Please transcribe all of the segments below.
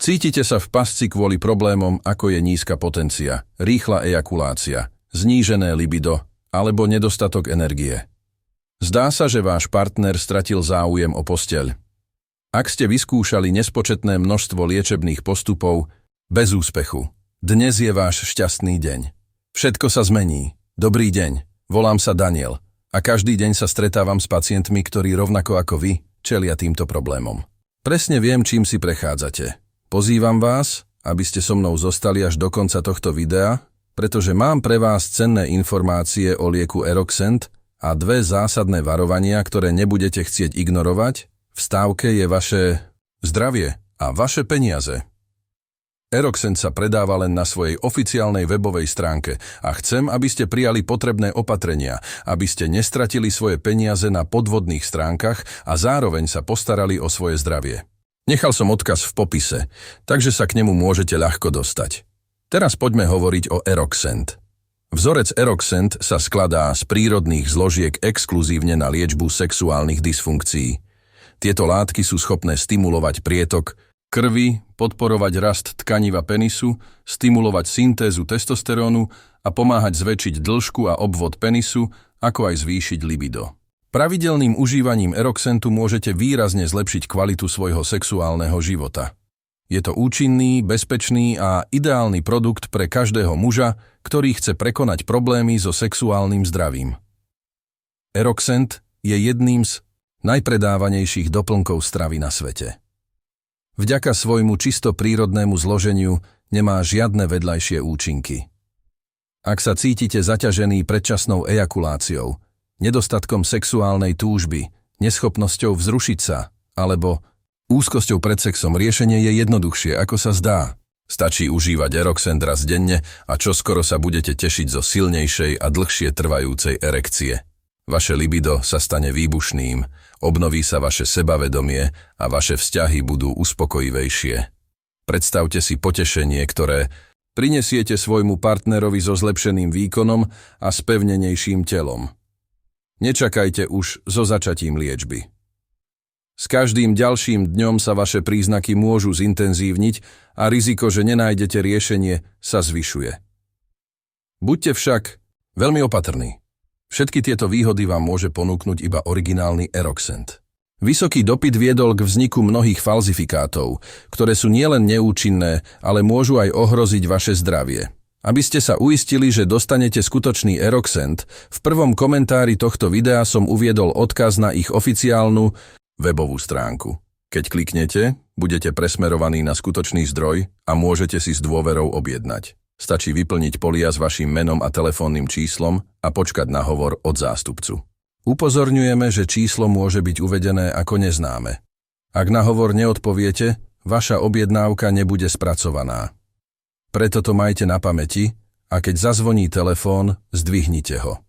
Cítite sa v pasci kvôli problémom, ako je nízka potencia, rýchla ejakulácia, znížené libido alebo nedostatok energie. Zdá sa, že váš partner stratil záujem o posteľ. Ak ste vyskúšali nespočetné množstvo liečebných postupov, bez úspechu. Dnes je váš šťastný deň. Všetko sa zmení. Dobrý deň, volám sa Daniel a každý deň sa stretávam s pacientmi, ktorí rovnako ako vy čelia týmto problémom. Presne viem, čím si prechádzate. Pozývam vás, aby ste so mnou zostali až do konca tohto videa, pretože mám pre vás cenné informácie o lieku Eroxent a 2 zásadné varovania, ktoré nebudete chcieť ignorovať. V stávke je vaše zdravie a vaše peniaze. Eroxent sa predáva len na svojej oficiálnej webovej stránke a chcem, aby ste prijali potrebné opatrenia, aby ste nestratili svoje peniaze na podvodných stránkach a zároveň sa postarali o svoje zdravie. Nechal som odkaz v popise, takže sa k nemu môžete ľahko dostať. Teraz poďme hovoriť o Eroxent. Vzorec Eroxent sa skladá z prírodných zložiek exkluzívne na liečbu sexuálnych dysfunkcií. Tieto látky sú schopné stimulovať prietok krvi, podporovať rast tkaniva penisu, stimulovať syntézu testosterónu a pomáhať zväčšiť dĺžku a obvod penisu, ako aj zvýšiť libido. Pravidelným užívaním Eroxentu môžete výrazne zlepšiť kvalitu svojho sexuálneho života. Je to účinný, bezpečný a ideálny produkt pre každého muža, ktorý chce prekonať problémy so sexuálnym zdravím. Eroxent je jedným z najpredávanejších doplnkov stravy na svete. Vďaka svojmu čisto prírodnému zloženiu nemá žiadne vedľajšie účinky. Ak sa cítite zaťažený predčasnou ejakuláciou, nedostatkom sexuálnej túžby, neschopnosťou vzrušiť sa alebo úzkosťou pred sexom, riešenie je jednoduchšie, ako sa zdá. Stačí užívať Eroxent raz denne a čoskoro sa budete tešiť zo silnejšej a dlhšie trvajúcej erekcie. Vaše libido sa stane výbušným, obnoví sa vaše sebavedomie a vaše vzťahy budú uspokojivejšie. Predstavte si potešenie, ktoré prinesiete svojmu partnerovi so zlepšeným výkonom a spevnenejším telom. Nečakajte už so začatím liečby. S každým ďalším dňom sa vaše príznaky môžu zintenzívniť a riziko, že nenájdete riešenie, sa zvyšuje. Buďte však veľmi opatrní. Všetky tieto výhody vám môže ponúknuť iba originálny Eroxent. Vysoký dopyt viedol k vzniku mnohých falzifikátov, ktoré sú nielen neúčinné, ale môžu aj ohroziť vaše zdravie. Aby ste sa uistili, že dostanete skutočný Eroxent, v prvom komentári tohto videa som uviedol odkaz na ich oficiálnu webovú stránku. Keď kliknete, budete presmerovaní na skutočný zdroj a môžete si s dôverou objednať. Stačí vyplniť polia s vaším menom a telefónnym číslom a počkať na hovor od zástupcu. Upozorňujeme, že číslo môže byť uvedené ako neznáme. Ak na hovor neodpoviete, vaša objednávka nebude spracovaná. Preto to majte na pamäti a keď zazvoní telefón, zdvihnite ho.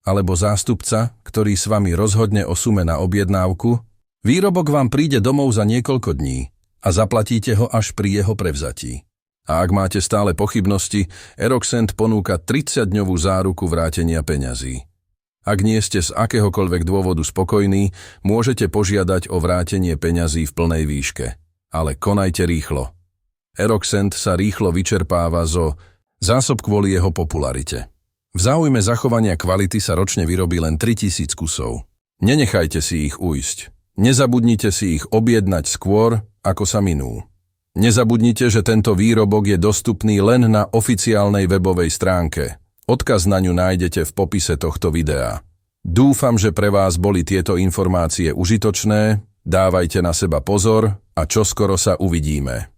Alebo zástupca, ktorý s vami rozhodne o sume na objednávku, výrobok vám príde domov za niekoľko dní a zaplatíte ho až pri jeho prevzatí. A ak máte stále pochybnosti, Eroxent ponúka 30-dňovú záruku vrátenia peňazí. Ak nie ste z akéhokoľvek dôvodu spokojní, môžete požiadať o vrátenie peňazí v plnej výške. Ale konajte rýchlo. Eroxent sa rýchlo vyčerpáva zo zásob kvôli jeho popularite. V záujme zachovania kvality sa ročne vyrobí len 3000 kusov. Nenechajte si ich ujsť. Nezabudnite si ich objednať skôr, ako sa minú. Nezabudnite, že tento výrobok je dostupný len na oficiálnej webovej stránke. Odkaz na ňu nájdete v popise tohto videa. Dúfam, že pre vás boli tieto informácie užitočné, dávajte na seba pozor a čoskoro sa uvidíme.